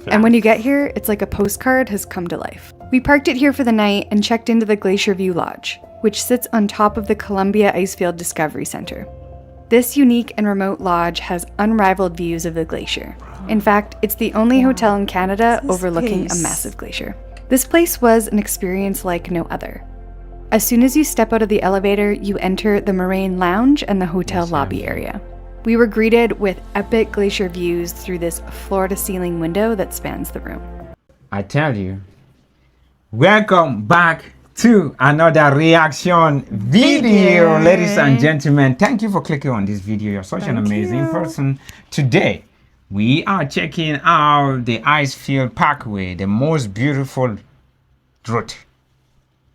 And when you get here, it's like a postcard has come to life. We parked it here for the night and checked into the Glacier View Lodge, which sits on top of the Columbia Icefield Discovery Center. This unique and remote lodge has unrivaled views of the glacier. In fact, it's the only hotel in Canada overlooking a massive glacier. This place was an experience like no other. As soon as you step out of the elevator, you enter the Moraine Lounge and the hotel lobby area. We were greeted with epic glacier views through this floor-to-ceiling window that spans the room. I tell you, welcome back to another reaction video, ladies and gentlemen. Thank you for clicking on this video. You're such an amazing person. Today, we are checking out the Icefields Parkway, the most beautiful route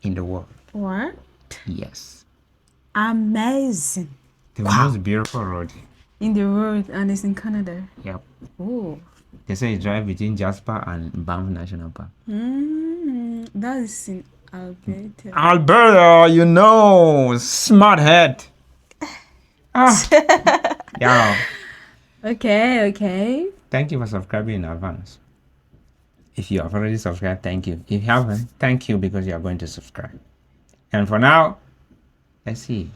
in the world. What? Yes. Amazing. The most beautiful road. In the world, and it's in Canada. Yep. Oh. They say you drive between Jasper and Banff National Park. That is in Alberta. Alberta, you know, smart head. Yeah. Okay. Thank you for subscribing in advance. If you have already subscribed, thank you. If you haven't, thank you because you are going to subscribe. And for now, let's see.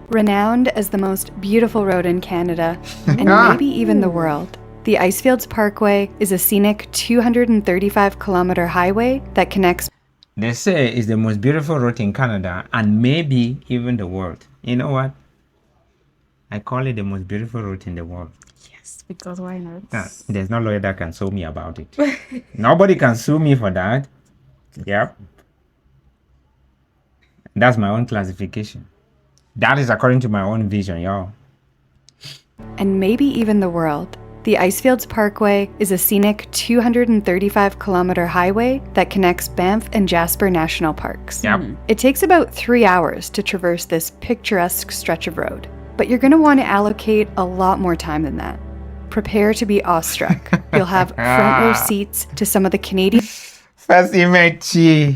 Renowned as the most beautiful road in Canada, and maybe even the world, the Icefields Parkway is a scenic 235-kilometer highway that connects. They say it's the most beautiful road in Canada and maybe even the world. You know what? I call it the most beautiful road in the world. Yes, because why not? There's no lawyer that can sue me about it. Nobody can sue me for that. Yep. That's my own classification. That is according to my own vision, y'all. And maybe even the world. The Icefields Parkway is a scenic 235-kilometer highway that connects Banff and Jasper National Parks. Yep. It takes about 3 hours to traverse this picturesque stretch of road, but you're going to want to allocate a lot more time than that. Prepare to be awestruck. You'll have front row seats to some of the Canadian... First image,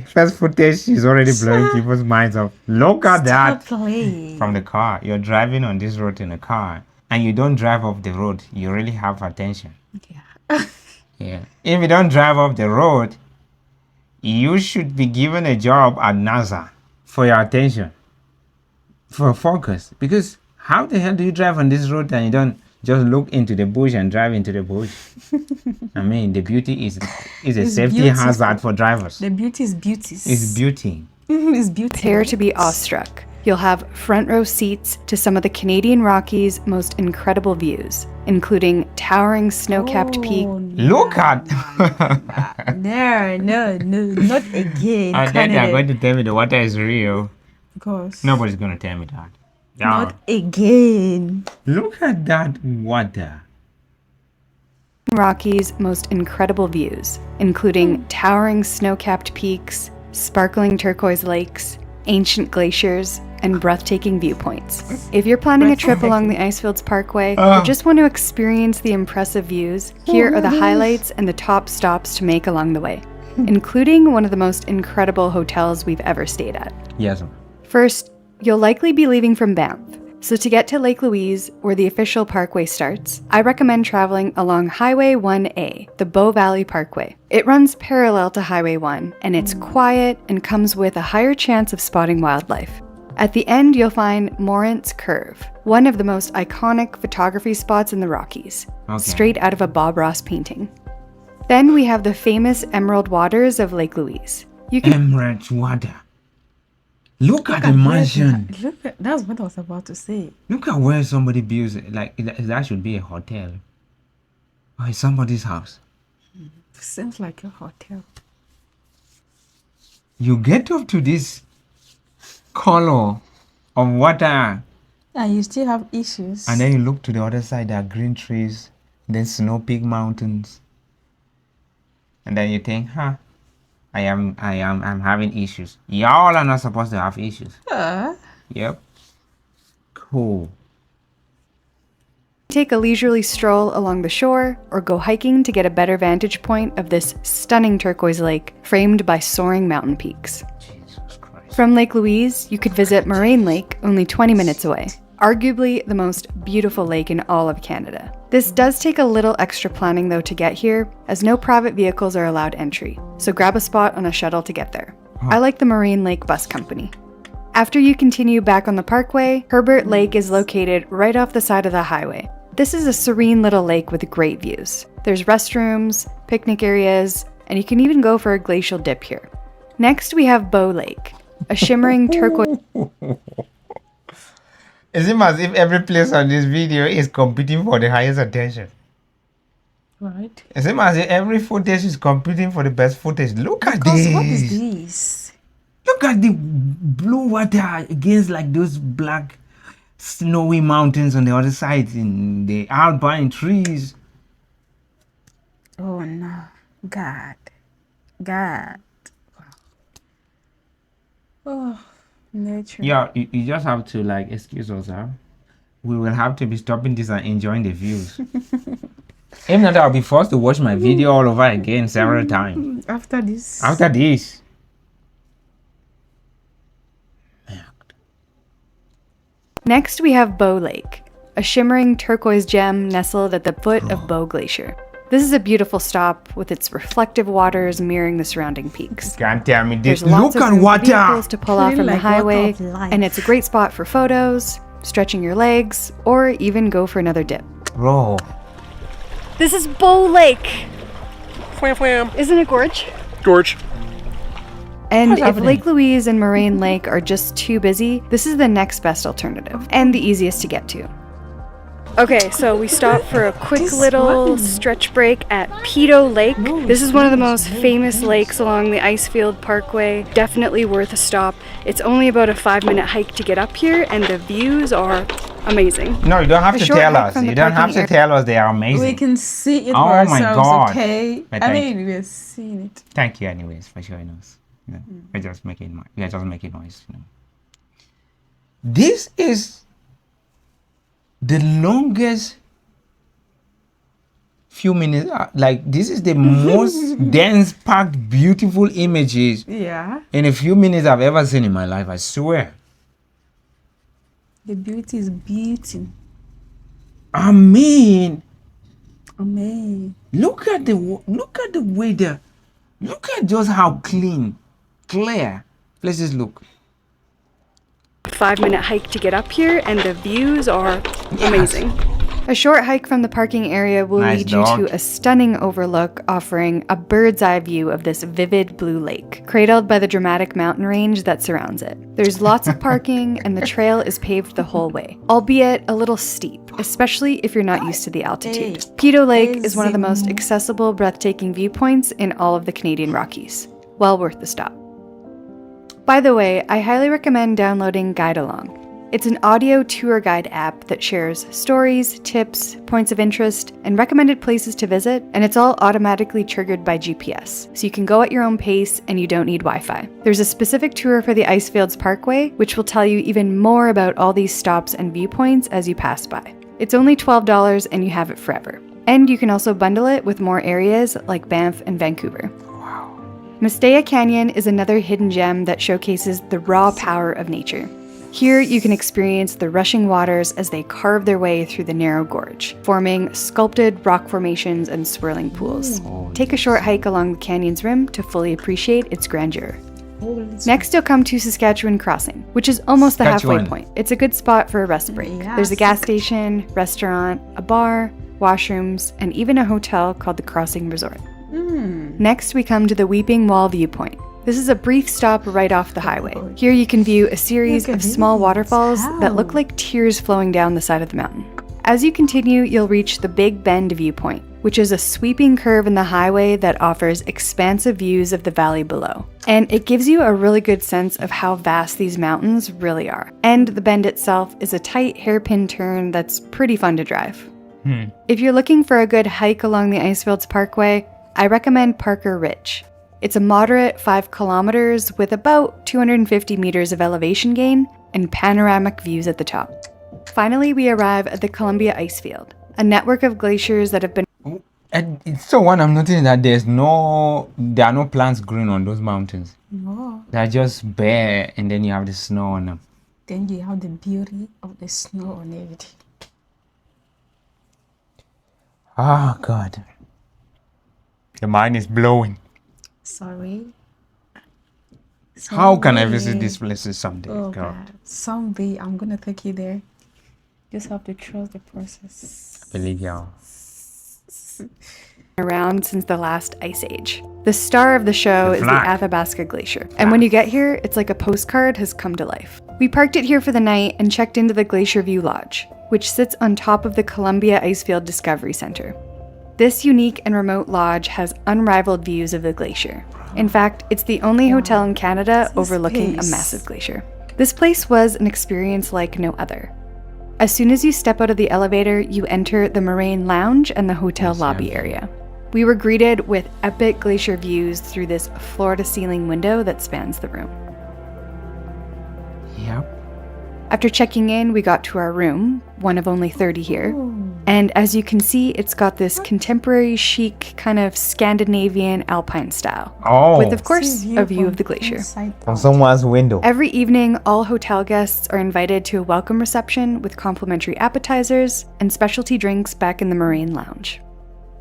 first footage is already blowing people's minds off. Look at that from the car. You're driving on this road in a car and you don't drive off the road. You really have attention. Yeah. If you don't drive off the road, you should be given a job at NASA for your attention, for focus. Because how the hell do you drive on this road and you don't just look into the bush and drive into the bush? I mean, the beauty is a safety hazard for drivers. The beauty is beauties. It's beauty. It's beauty. Prepare to be awestruck. You'll have front row seats to some of the Canadian Rockies' most incredible views, including towering snow-capped peaks. Look at... No, not again. And then they're going to tell me the water is real. Of course. Nobody's going to tell me that. Yeah. Not again. Look at that water. Rockies' most incredible views, including towering snow-capped peaks, sparkling turquoise lakes, ancient glaciers, and breathtaking viewpoints. If you're planning a trip along the Icefields Parkway or just want to experience the impressive views, here are the highlights and the top stops to make along the way, including one of the most incredible hotels we've ever stayed at. Yes. First, you'll likely be leaving from Banff. So to get to Lake Louise, where the official parkway starts, I recommend traveling along Highway 1A, the Bow Valley Parkway. It runs parallel to Highway 1, and it's quiet and comes with a higher chance of spotting wildlife. At the end, you'll find Morant's Curve, one of the most iconic photography spots in the Rockies, straight out of a Bob Ross painting. Then we have the famous emerald waters of Lake Louise. Emerald water. Look at the mansion. That's what I was about to say. Look at where somebody builds it. Like, that should be a hotel. Or it's somebody's house. Seems like a hotel. You get up to this color of water. And you still have issues. And then you look to the other side, there are green trees, then snow peak mountains. And then you think, I'm having issues. Y'all are not supposed to have issues. Yep. Cool. Take a leisurely stroll along the shore or go hiking to get a better vantage point of this stunning turquoise lake framed by soaring mountain peaks. Jesus Christ. From Lake Louise, you could visit Moraine Lake, only 20 minutes away. arguably the most beautiful lake in all of Canada. This does take a little extra planning though to get here, as no private vehicles are allowed entry, so grab a spot on a shuttle to get there. I like the Marine Lake Bus Company. After you continue back on the parkway, Herbert Lake is located right off the side of the highway. This is a serene little lake with great views. There's restrooms, picnic areas, and you can even go for a glacial dip here. Next, we have Bow Lake, a shimmering turquoise. It seems as if every place on this video is competing for the highest attention. Right. It seems as if every footage is competing for the best footage. Look at Because this. what is this? Look at the blue water against like those black snowy mountains on the other side in the alpine trees. Oh no. God. God. Oh, nature. Yeah, you just have to like excuse us, huh? We will have to be stopping this and enjoying the views. If not, I'll be forced to watch my video all over again several times. After this. After this. Next, we have Bow Lake, a shimmering turquoise gem nestled at the foot of Bow Glacier. This is a beautiful stop with its reflective waters mirroring the surrounding peaks. Can't tell me this. There's lots Look of at room for water. vehicles to pull off Feeling from the like water highway, of life. and it's a great spot for photos, stretching your legs, or even go for another dip. Bro. This is Bow Lake. Wham wham. Isn't it gorge? George. And What's if happening? Lake Louise and Moraine Lake are just too busy, this is the next best alternative, and the easiest to get to. Okay, so we stopped for a quick This little one. stretch break at Pedo Lake. No, This is one of the it's most very famous nice. lakes along the Icefields Parkway. Definitely worth a stop. It's only about a 5-minute hike to get up here, and the views are amazing. No, you don't have A to short tell hike us. from the You don't have parking to tell us they are amazing. We can see it Oh for my ourselves, God. okay? But I thank mean, we're seeing it. Thank you anyways for showing us. You know, we're just making noise, you know. This is the longest few minutes, like this is the most dense packed beautiful images Yeah. in a few minutes I've ever seen in my life, I swear. The beauty is beauty. I mean, Amen. look at the weather. Look at just how clear places look. 5-minute hike to get up here, and the views are amazing. A short hike from the parking area will Nice lead you dog. to a stunning overlook offering a bird's eye view of this vivid blue lake, cradled by the dramatic mountain range that surrounds it. There's lots of parking, and the trail is paved the whole way, albeit a little steep, especially if you're not used to the altitude. Pedo Lake is one of the most accessible, breathtaking viewpoints in all of the Canadian Rockies. Well worth the stop. By the way, I highly recommend downloading Guide Along. It's an audio tour guide app that shares stories, tips, points of interest, and recommended places to visit, and it's all automatically triggered by GPS, so you can go at your own pace and you don't need Wi-Fi. There's a specific tour for the Icefields Parkway, which will tell you even more about all these stops and viewpoints as you pass by. It's only $12 and you have it forever. And you can also bundle it with more areas like Banff and Vancouver. Mestea Canyon is another hidden gem that showcases the raw power of nature. Here, you can experience the rushing waters as they carve their way through the narrow gorge, forming sculpted rock formations and swirling pools. Take a short hike along the canyon's rim to fully appreciate its grandeur. Next, you'll come to Saskatchewan Crossing, which is almost the halfway Saskatchewan. point. It's a good spot for a rest break. Yeah, There's a gas station, restaurant, a bar, washrooms, and even a hotel called the Crossing Resort. Next, we come to the Weeping Wall Viewpoint. This is a brief stop right off the highway. Here you can view a series Look of at small this. waterfalls that look Wow. like tears flowing down the side of the mountain. As you continue, you'll reach the Big Bend Viewpoint, which is a sweeping curve in the highway that offers expansive views of the valley below. And it gives you a really good sense of how vast these mountains really are. And the bend itself is a tight hairpin turn that's pretty fun to drive. If you're looking for a good hike along the Icefields Parkway, I recommend Parker Ridge. It's a moderate 5 kilometers with about 250 meters of elevation gain and panoramic views at the top. Finally, we arrive at the Columbia Icefield, a network of glaciers that have been And it's so one I'm noticing that there are no plants growing on those mountains. Oh, They're just bare and then you have the snow on them. Then you have the beauty of the snow on everything. Oh, God. The mind is blowing. Sorry. How can I visit Someday. these places someday? Oh God. God. Someday I'm gonna take you there. Just have to trust the process. Believe y'all. Around since the last ice age. The star of the show The is the flag. Athabasca Glacier, and when you get here, it's like a postcard has come to life. We parked it here for the night and checked into the Glacier View Lodge, which sits on top of the Columbia Icefield Discovery Center. This unique and remote lodge has unrivaled views of the glacier. In fact, it's the only hotel in Canada This overlooking a place. massive glacier. This place was an experience like no other. As soon as you step out of the elevator, you enter the Moraine Lounge and the hotel lobby area. We were greeted with epic glacier views through this floor-to-ceiling window that spans the room. Yep. After checking in, we got to our room, one of only 30 here. And as you can see, it's got this contemporary chic kind of Scandinavian alpine style. Oh. With, of course, See a view from of the glacier. inside From out. someone's window. Every evening, all hotel guests are invited to a welcome reception with complimentary appetizers and specialty drinks back in the Moraine Lounge.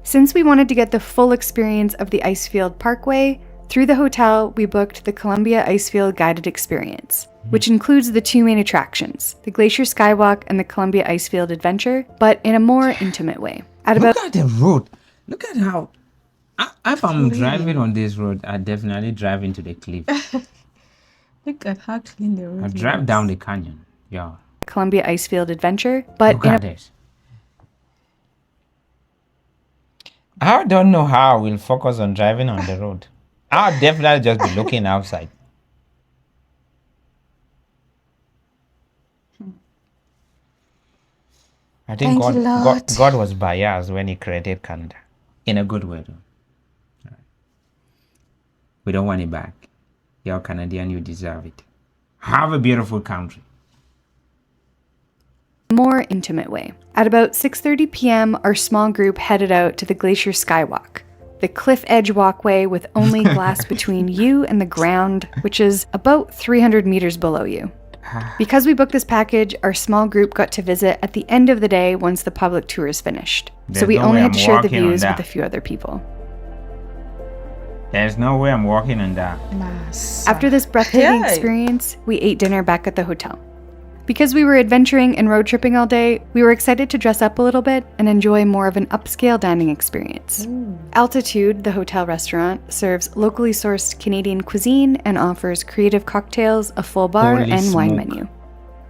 Since we wanted to get the full experience of the Icefields Parkway, through the hotel, we booked the Columbia Icefield Guided Experience, which includes the two main attractions, the Glacier Skywalk and the Columbia Icefield Adventure, but in a more intimate way. At about Look at the road. Look at how. If I'm Clean. driving on this road, I definitely drive into the cliff. Look at how clean the road I drive looks. down the canyon. Yeah. Columbia Icefield Adventure, but Look in at a this. I don't know how I will focus on driving on the road. I'll definitely just be looking outside. I think Thank you, God, Lord. God was biased when He created Canada. In a good way, though. All right. We don't want it back. You're Canadian, you deserve it. Have a beautiful country. more intimate way. At about 6:30 p.m., our small group headed out to the Glacier Skywalk, the cliff edge walkway with only glass between you and the ground, which is about 300 meters below you. Because we booked this package, our small group got to visit at the end of the day once the public tour is finished. So There's we no only way had to I'm share the walking on views with that. a few other people. There's no way I'm walking on that. After this breathtaking Hey. experience, we ate dinner back at the hotel. Because we were adventuring and road tripping all day, we were excited to dress up a little bit and enjoy more of an upscale dining experience. Altitude, the hotel restaurant, serves locally sourced Canadian cuisine and offers creative cocktails, a full bar, Holy and wine smoke. menu.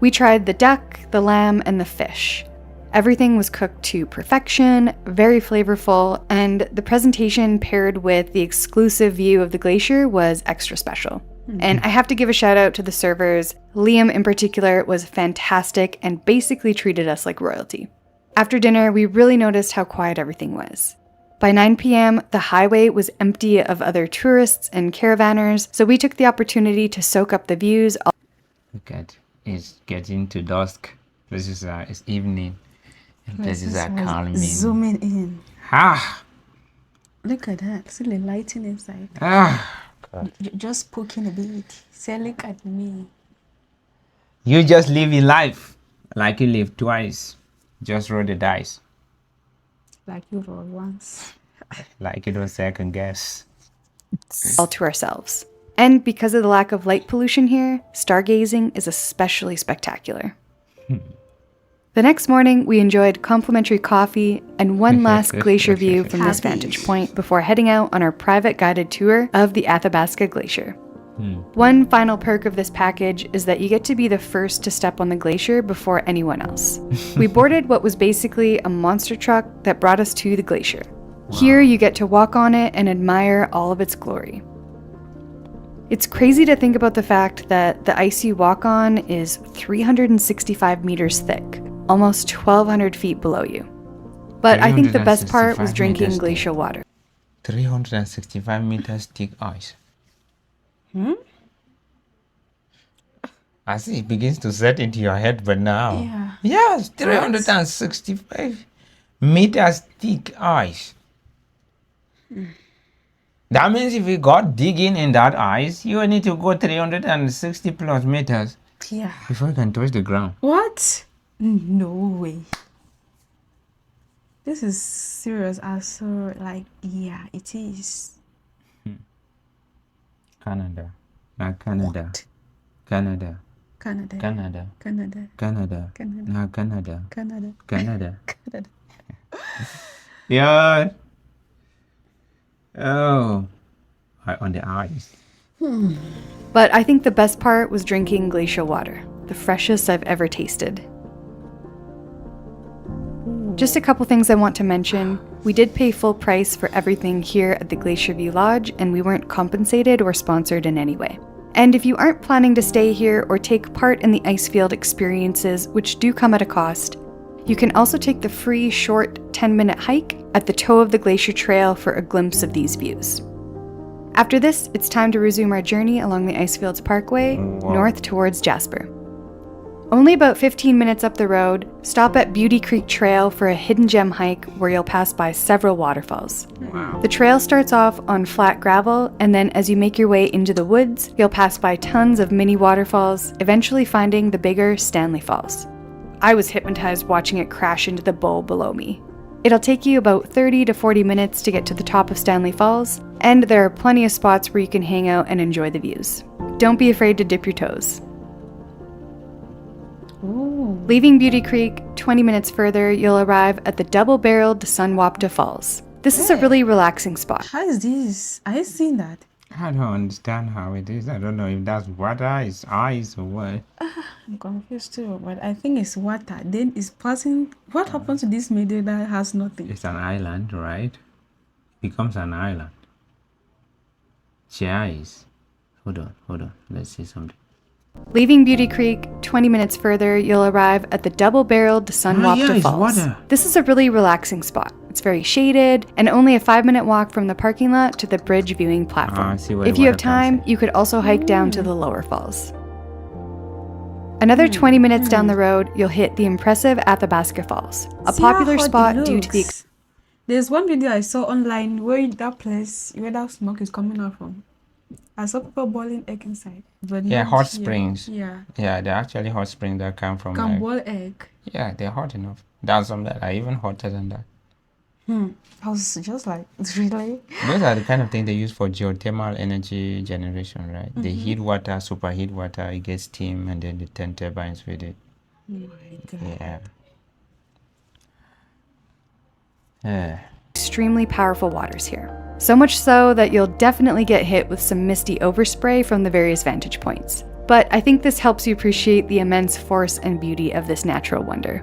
We tried the duck, the lamb, and the fish. Everything was cooked to perfection, very flavorful, and the presentation paired with the exclusive view of the glacier was extra special. And I have to give a shout out to the servers. Liam in particular was fantastic and basically treated us like royalty. After dinner, we really noticed how quiet everything was. By 9 p.m., the highway was empty of other tourists and caravanners, so we took the opportunity to soak up the views. Look at it's getting to dusk. Places are it's evening. And places are calming. Zooming in. Ah, Look at that. See the lighting inside. ah. Just poking a bit. Say, look at me. You just live your life like you lived twice. Just roll the dice. Like you roll once. Like you don't second guess. All to ourselves. And because of the lack of light pollution here, stargazing is especially spectacular. The next morning, we enjoyed complimentary coffee and one last glacier view from this Happy. vantage point before heading out on our private guided tour of the Athabasca Glacier. One final perk of this package is that you get to be the first to step on the glacier before anyone else. We boarded what was basically a monster truck that brought us to the glacier. Here, you get to walk on it and admire all of its glory. It's crazy to think about the fact that the ice you walk on is 365 meters thick, almost 1,200 feet below you. But I think the best part was 365 drinking meters glacial water. 365 meters thick ice. I see it begins to set into your head, but now. Yeah. Yes, 365 meters thick ice. That means if you got digging in that ice, you need to go 360 plus meters. Yeah. before you can touch the ground. What? No way. This is serious. I saw, like, yeah, it is. Canada. Now Canada. What? Canada. Canada. Canada. Canada. Canada. Canada. Now Canada. Canada. Canada. Canada. Yeah. Oh. On the ice. But I think the best part was drinking glacial water, the freshest I've ever tasted. Just a couple things I want to mention. We did pay full price for everything here at the Glacier View Lodge, and we weren't compensated or sponsored in any way. And if you aren't planning to stay here or take part in the Icefield experiences, which do come at a cost, you can also take the free short 10-minute hike at the toe of the glacier trail for a glimpse of these views. After this, it's time to resume our journey along the Icefields Parkway, north towards Jasper. Only about 15 minutes up the road, stop at Beauty Creek Trail for a hidden gem hike where you'll pass by several waterfalls. Wow. The trail starts off on flat gravel, and then as you make your way into the woods, you'll pass by tons of mini waterfalls, eventually finding the bigger Stanley Falls. I was hypnotized watching it crash into the bowl below me. It'll take you about 30 to 40 minutes to get to the top of Stanley Falls, and there are plenty of spots where you can hang out and enjoy the views. Don't be afraid to dip your toes. Ooh. Leaving Beauty Creek, 20 minutes further, you'll arrive at the double-barreled Sunwapta Falls. This is a really relaxing spot. How is this? I seen that. I don't understand how it is. I don't know if that's water, it's ice, or what. I'm confused too, but I think it's water. Then it's passing. What happens to this meadow that has nothing? It's an island, right? Becomes an island. Cheers. Hold on. Let's see something. Leaving Beauty Creek, 20 minutes further, you'll arrive at the double-barreled Sunwapta it's Falls. water. This is a really relaxing spot. It's very shaded, and only a 5-minute walk from the parking lot to the bridge viewing platform. I see where If the you have water comes time, in. you could also hike down to the lower falls. Another 20 minutes down the road, you'll hit the impressive Athabasca Falls, a See how popular hot it spot due to the looks? There's one video I saw online where that place, where that smoke is coming out from. I saw people boiling egg inside. But Yeah, not hot here. springs. Yeah. Yeah, they're actually hot springs that come from Can like, boil egg. yeah, they're hot enough. There's some that are even hotter than that. I was just like, really? Those are the kind of thing they use for geothermal energy generation, right? They heat water, superheat water, it gets steam, and then they turn turbines with it. Oh my God. Yeah. extremely powerful waters here. So much so that you'll definitely get hit with some misty overspray from the various vantage points. But I think this helps you appreciate the immense force and beauty of this natural wonder.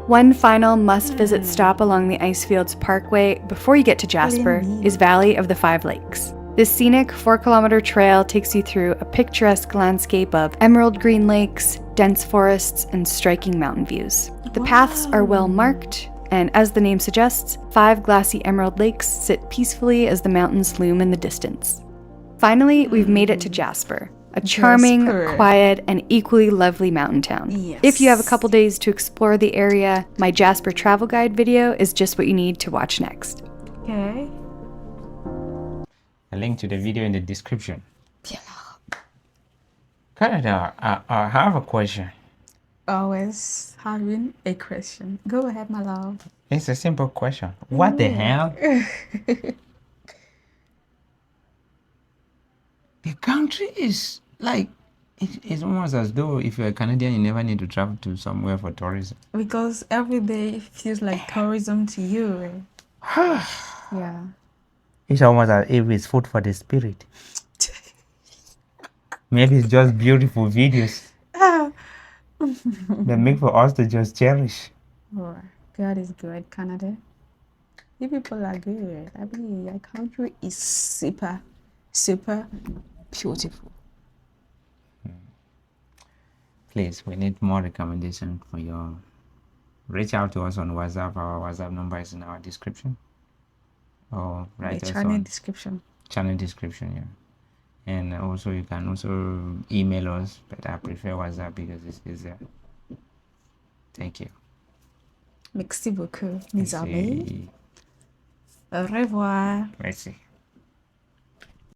One final must-visit stop along the Icefields Parkway before you get to Jasper is Valley of the Five Lakes. This scenic 4-kilometer trail takes you through a picturesque landscape of emerald green lakes, dense forests, and striking mountain views. The paths are well marked, and as the name suggests, 5 glassy emerald lakes sit peacefully as the mountains loom in the distance. Finally, we've made it to Jasper, a charming, Jasper. quiet, and equally lovely mountain town. Yes. If you have a couple days to explore the area, my Jasper travel guide video is just what you need to watch next. Okay. A link to the video in the description. Canada, I have a question. Always having a question. Go ahead, my love. It's a simple question. What the hell? The country is like, it's almost as though if you're a Canadian, you never need to travel to somewhere for tourism. Because every day feels like tourism to you. Yeah. It's almost as if it's food for the spirit. Maybe it's just beautiful videos that make for us to just cherish. Oh, God is good, Canada. You people are good. I mean, your country is super, super beautiful. Please, we need more recommendations for your. Reach out to us on WhatsApp. Our WhatsApp number is in our description. Or write The us channel on description. channel description, yeah. And also you can also email us, but I prefer WhatsApp because it's easier. Thank you. Merci beaucoup, mes amis. Merci. Au revoir. Merci.